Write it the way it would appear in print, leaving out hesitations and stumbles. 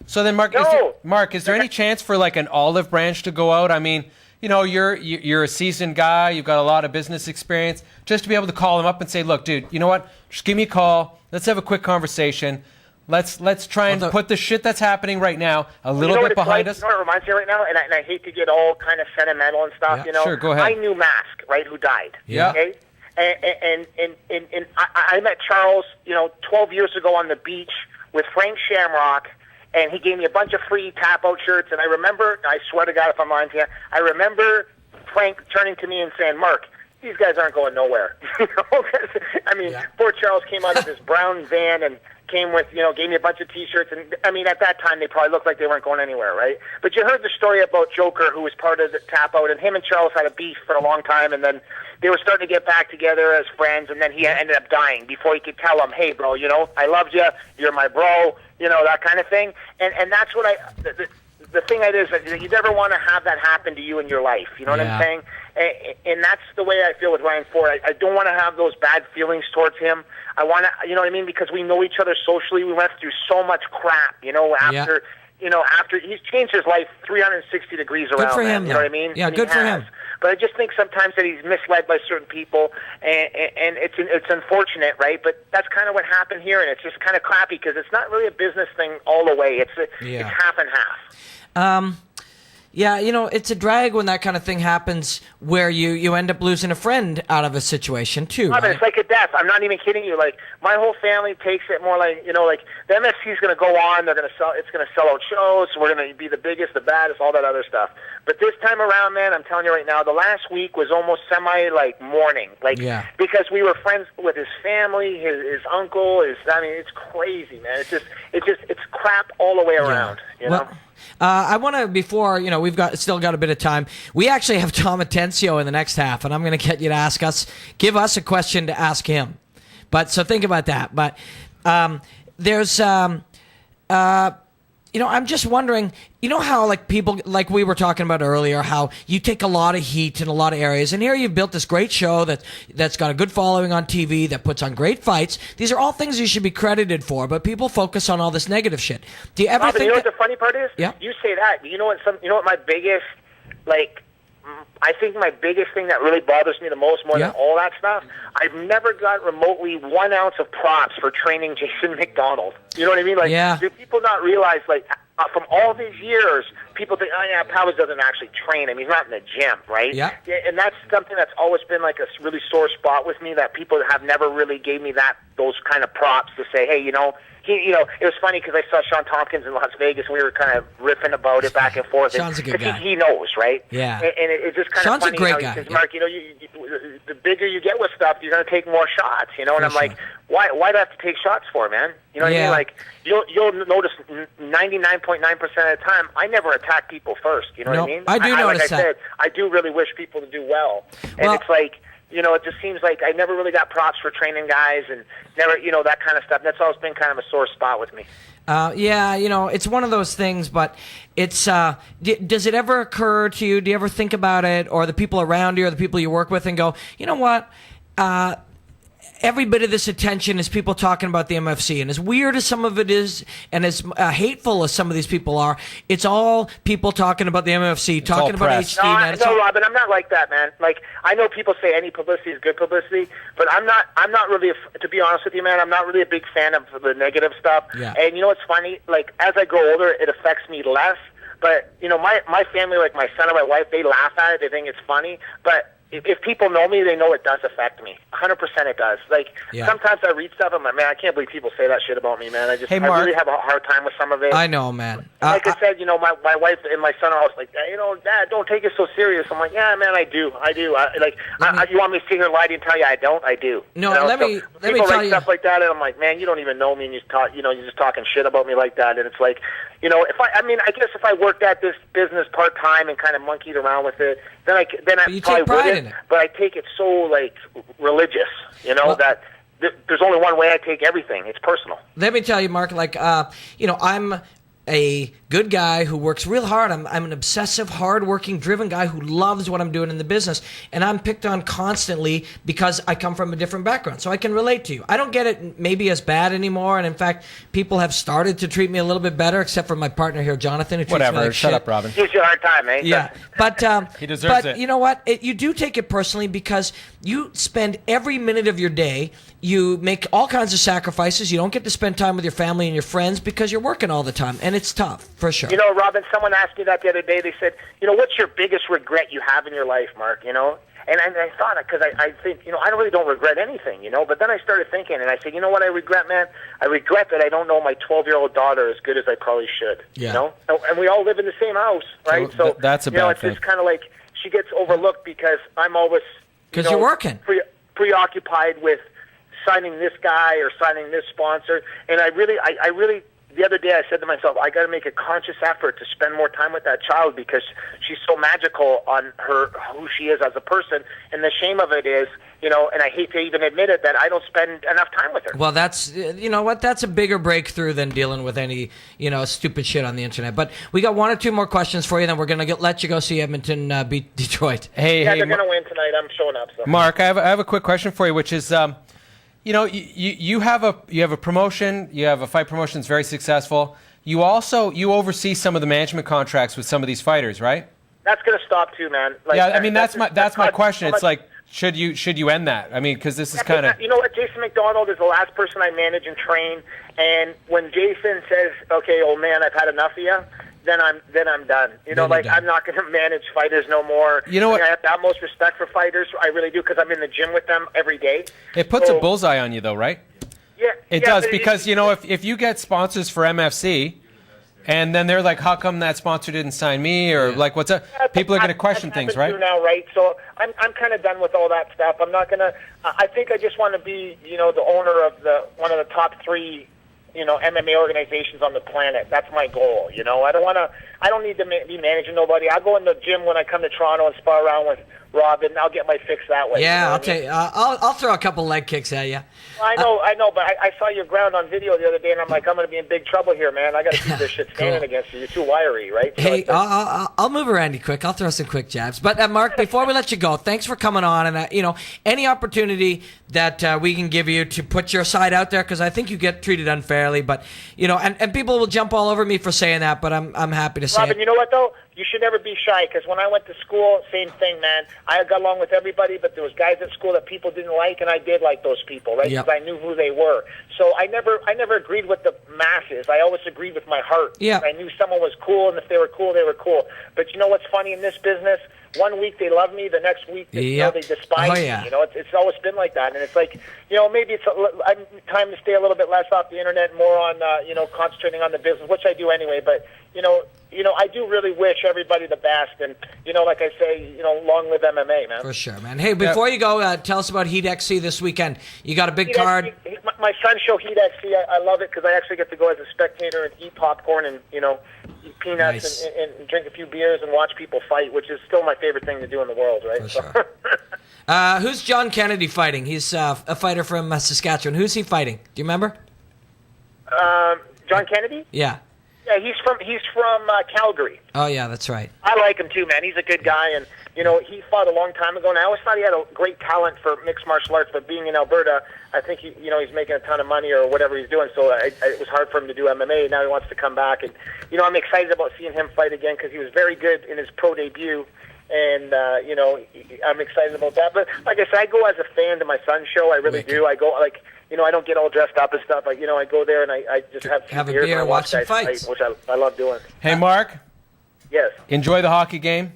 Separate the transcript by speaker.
Speaker 1: So then, Mark, is there any chance for like an olive branch to go out? I mean, you know, you're a seasoned guy. You've got a lot of business experience. Just to be able to call him up and say, look, dude, you know what? Just give me a call. Let's have a quick conversation. Let's try and put the shit that's happening right now a little bit behind us.
Speaker 2: You know what it reminds me right now? And I hate to get all kind of sentimental and stuff,
Speaker 1: Yeah,
Speaker 2: you know?
Speaker 1: sure, go ahead.
Speaker 2: I knew Mask, right, who died.
Speaker 1: Yeah.
Speaker 2: Okay? And I met Charles, you know, 12 years ago on the beach with Frank Shamrock, and he gave me a bunch of free tap-out shirts. And I remember, I swear to God if I'm lying to you, I remember Frank turning to me and saying, Mark, these guys aren't going nowhere. You know? I mean, poor Charles came out of this brown van and came with, you know, gave me a bunch of T-shirts. And, I mean, at that time, they probably looked like they weren't going anywhere, right? But you heard the story about Joker, who was part of the tap-out, and him and Charles had a beef for a long time, and then they were starting to get back together as friends, and then he ended up dying before he could tell him, hey, bro, you know, I loved you, you're my bro, you know, that kind of thing. And that's what the thing is that you never want to have that happen to you in your life. You know what I'm saying? And that's the way I feel with Ryan Ford. I don't want to have those bad feelings towards him. I want to, you know what I mean? Because we know each other socially. We went through so much crap, you know, after he's changed his life 360 degrees around.
Speaker 3: Good for him,
Speaker 2: you know what I mean?
Speaker 3: Yeah,
Speaker 2: and
Speaker 3: good for him.
Speaker 2: But I just think sometimes that he's misled by certain people, and it's unfortunate, right? But that's kind of what happened here, and it's just kind of crappy because it's not really a business thing all the way. It's half and half.
Speaker 3: Yeah, you know, it's a drag when that kind of thing happens where you end up losing a friend out of a situation, too.
Speaker 2: But it's like a death. I'm not even kidding you. Like, my whole family takes it more like, you know, like, the MFC is going to go on. They're going to sell. It's going to sell out shows. We're going to be the biggest, the baddest, all that other stuff. But this time around, man, I'm telling you right now, the last week was almost like, mourning. Like, because we were friends with his family, his uncle, I mean, it's crazy, man. It's crap all the way around, you know?
Speaker 3: I want to, before, you know, we've still got a bit of time. We actually have Tom Atencio in the next half, and I'm going to get you to give us a question to ask him. But so think about that. But there's, you know, I'm just wondering, you know how like people, like we were talking about earlier, how you take a lot of heat in a lot of areas, and here you've built this great show that's got a good following on TV, that puts on great fights. These are all things you should be credited for, but people focus on all this negative shit. Do you ever think?
Speaker 2: You know what the funny part is?
Speaker 3: Yeah.
Speaker 2: You say that. You know what my biggest, like, I think my biggest thing that really bothers me the most, more than all that stuff, I've never got remotely 1 ounce of props for training Jason McDonald. You know what I mean? Like, do people not realize, like, from all these years, people think, oh, yeah, Powers doesn't actually train him. He's not in the gym, right?
Speaker 3: Yeah.
Speaker 2: And that's something that's always been, like, a really sore spot with me, that people have never really gave me those kind of props to say, hey, you know, it was funny because I saw Sean Tompkins in Las Vegas, and we were kind of riffing about it back and forth.
Speaker 3: Sean's a good guy.
Speaker 2: He knows, right?
Speaker 3: Yeah.
Speaker 2: And it's just kind
Speaker 3: Sean's
Speaker 2: of funny
Speaker 3: a great
Speaker 2: how
Speaker 3: guy.
Speaker 2: he says, Mark, you know, the bigger you get with stuff, you're going to take more shots, you know? And I'm like, why do I have to take shots for, man? You know what I mean? Like, you'll notice 99.9% of the time, I never attack people first. You know what I mean?
Speaker 3: I do notice
Speaker 2: like I said, I do really wish people to do well. And it's like, you know, it just seems like I never really got props for training guys, and never, you know, that kind of stuff. That's always been kind of a sore spot with me.
Speaker 3: Yeah, you know, it's one of those things, but it's, does it ever occur to you, do you ever think about it, or the people around you, or the people you work with, and go, you know what, every bit of this attention is people talking about the MFC, and as weird as some of it is, and as hateful as some of these people are, it's all people talking about the MFC, talking about HD.
Speaker 2: No, Robin, I'm not like that, man. Like, I know people say any publicity is good publicity, but I'm not really, to be honest with you, man, I'm not really a big fan of the negative stuff.
Speaker 3: Yeah.
Speaker 2: And you know what's funny? Like, as I grow older, it affects me less. But, you know, my family, like my son and my wife, they laugh at it. They think it's funny. But if people know me, they know it does affect me. 100% it does. Like, sometimes I read stuff, I'm like, man, I can't believe people say that shit about me, man. I really have a hard time with some of it.
Speaker 3: I know, man.
Speaker 2: Like I said, you know, my wife and my son are always like, you know, Dad, don't take it so serious. I'm like, yeah, man, I do. You want me to sit here and lie to you and tell you I don't? I do.
Speaker 3: No,
Speaker 2: you know?
Speaker 3: let me tell you.
Speaker 2: People write stuff like that, and I'm like, man, you don't even know me, and you're just talking shit about me like that. And it's like, you know, I guess if I worked at this business part time and kind of monkeyed around with it, then I probably wouldn't. But I take it so like religious, you know, that there's only one way I take everything. It's personal.
Speaker 3: Let me tell you, Mark. Like, you know, a good guy who works real hard. I'm an obsessive, hard-working, driven guy who loves what I'm doing in the business, and I'm picked on constantly because I come from a different background, so I can relate to you. I don't get it maybe as bad anymore, and in fact, people have started to treat me a little bit better, except for my partner here, Jonathan, who treats me like
Speaker 1: Shut
Speaker 3: shit.
Speaker 1: up, Robin.
Speaker 2: Gives you a hard time, eh?
Speaker 3: Yeah, but
Speaker 1: He deserves
Speaker 3: but
Speaker 1: it.
Speaker 3: you know what? You do take it personally because you spend every minute of your day. You make all kinds of sacrifices. You don't get to spend time with your family and your friends because you're working all the time, and it's tough for sure.
Speaker 2: You know, Robin, someone asked me that the other day. They said, what's your biggest regret you have in your life, Mark? And I thought, because I think, I really don't regret anything, But then I started thinking, and I said, you know what I regret, man? I regret that I don't know my 12-year-old daughter as good as I probably should.
Speaker 3: Yeah.
Speaker 2: And we all live in the same house, right? So
Speaker 1: that's a bad
Speaker 2: it's
Speaker 1: thing.
Speaker 2: just kind of like she gets overlooked because I'm always
Speaker 3: Because you're working.
Speaker 2: preoccupied with signing this guy or signing this sponsor, and I really, the other day I said to myself, I got to make a conscious effort to spend more time with that child because she's so magical on who she is as a person, and the shame of it is, and I hate to even admit it, that I don't spend enough time with her.
Speaker 3: Well, that's, that's a bigger breakthrough than dealing with any, stupid shit on the internet. But we got one or two more questions for you, then we're going to let you go see Edmonton beat Detroit.
Speaker 1: Hey,
Speaker 2: they're going to win tonight. I'm showing up. So.
Speaker 1: Mark, I have a quick question for you, which is, you have a promotion, you have a fight promotion that's very successful. You oversee some of the management contracts with some of these fighters, right?
Speaker 2: That's going to stop too, man.
Speaker 1: That's my question. It's like, should you end that? I mean, because this is kind of...
Speaker 2: You know what? Jason McDonald is the last person I manage and train, and when Jason says, "Okay, old man, I've had enough of you," then I'm done. I'm not going to manage fighters no more.
Speaker 1: You know what?
Speaker 2: I have the utmost respect for fighters. I really do, because I'm in the gym with them every day.
Speaker 1: It puts a bullseye on you, though, right?
Speaker 2: Yeah,
Speaker 1: it does, because if you get sponsors for MFC, and then they're like, "How come that sponsor didn't sign me?" Or like, "What's up?" People are going to question things, right?
Speaker 2: Now, right? So I'm kind of done with all that stuff. I'm not going to. I think I just want to be, the owner of one of the top 3, MMA organizations on the planet. That's my goal. I don't need to be managing nobody. I go in the gym when I come to Toronto and spar around with Robin. I'll get my fix that way.
Speaker 3: Yeah, I'll tell you. I'll throw a couple leg kicks at you.
Speaker 2: I know, but I saw your ground on video the other day, and I'm like, I'm going to be in big trouble here, man. I got to keep this shit standing against you. You're too wiry, right? So
Speaker 3: hey, I'll move around you quick. I'll throw some quick jabs. But Mark, before we let you go, thanks for coming on, and any opportunity that we can give you to put your side out there, because I think you get treated unfairly. But and people will jump all over me for saying that, but I'm happy to say
Speaker 2: Robin,
Speaker 3: it.
Speaker 2: you know what though? You should never be shy, because when I went to school, same thing, man. I got along with everybody, but there was guys at school that people didn't like, and I did like those people, right?
Speaker 3: Yep.
Speaker 2: Because I knew who they were. So I never agreed with the masses. I always agreed with my heart.
Speaker 3: Yeah.
Speaker 2: I knew someone was cool, and if they were cool, they were cool. But you know what's funny in this business? One week they love me, the next week they despise me. It's always been like that, and it's like, maybe it's time to stay a little bit less off the internet, more on concentrating on the business, which I do anyway. But I do really wish everybody the best, and like I say, long live MMA, man.
Speaker 3: For sure, man. Hey, before you go, tell us about Heat XC this weekend. You got a big card.
Speaker 2: My son's show, Heat XC, I love it because I actually get to go as a spectator and eat popcorn and eat peanuts and drink a few beers and watch people fight, which is still my favorite thing to do in the world, right?
Speaker 3: For sure. Who's John Kennedy fighting? He's a fighter from Saskatchewan. Who's he fighting? Do you remember?
Speaker 2: John Kennedy?
Speaker 3: Yeah.
Speaker 2: Yeah, he's from Calgary.
Speaker 3: Oh yeah, that's right.
Speaker 2: I like him too, man. He's a good guy, and he fought a long time ago. And I always thought he had a great talent for mixed martial arts, but being in Alberta, I think he's making a ton of money or whatever he's doing. So it was hard for him to do MMA. Now he wants to come back, and I'm excited about seeing him fight again because he was very good in his pro debut. And I'm excited about that. But like I said, I go as a fan to my son's show. I really do. I go I don't get all dressed up and stuff. I go there and I just have
Speaker 3: a
Speaker 2: beers
Speaker 3: beer,
Speaker 2: and I
Speaker 3: watch some
Speaker 2: guys
Speaker 3: fights,
Speaker 2: fight, which I love doing.
Speaker 1: Hey, Mark.
Speaker 2: Yes.
Speaker 1: Enjoy the hockey game.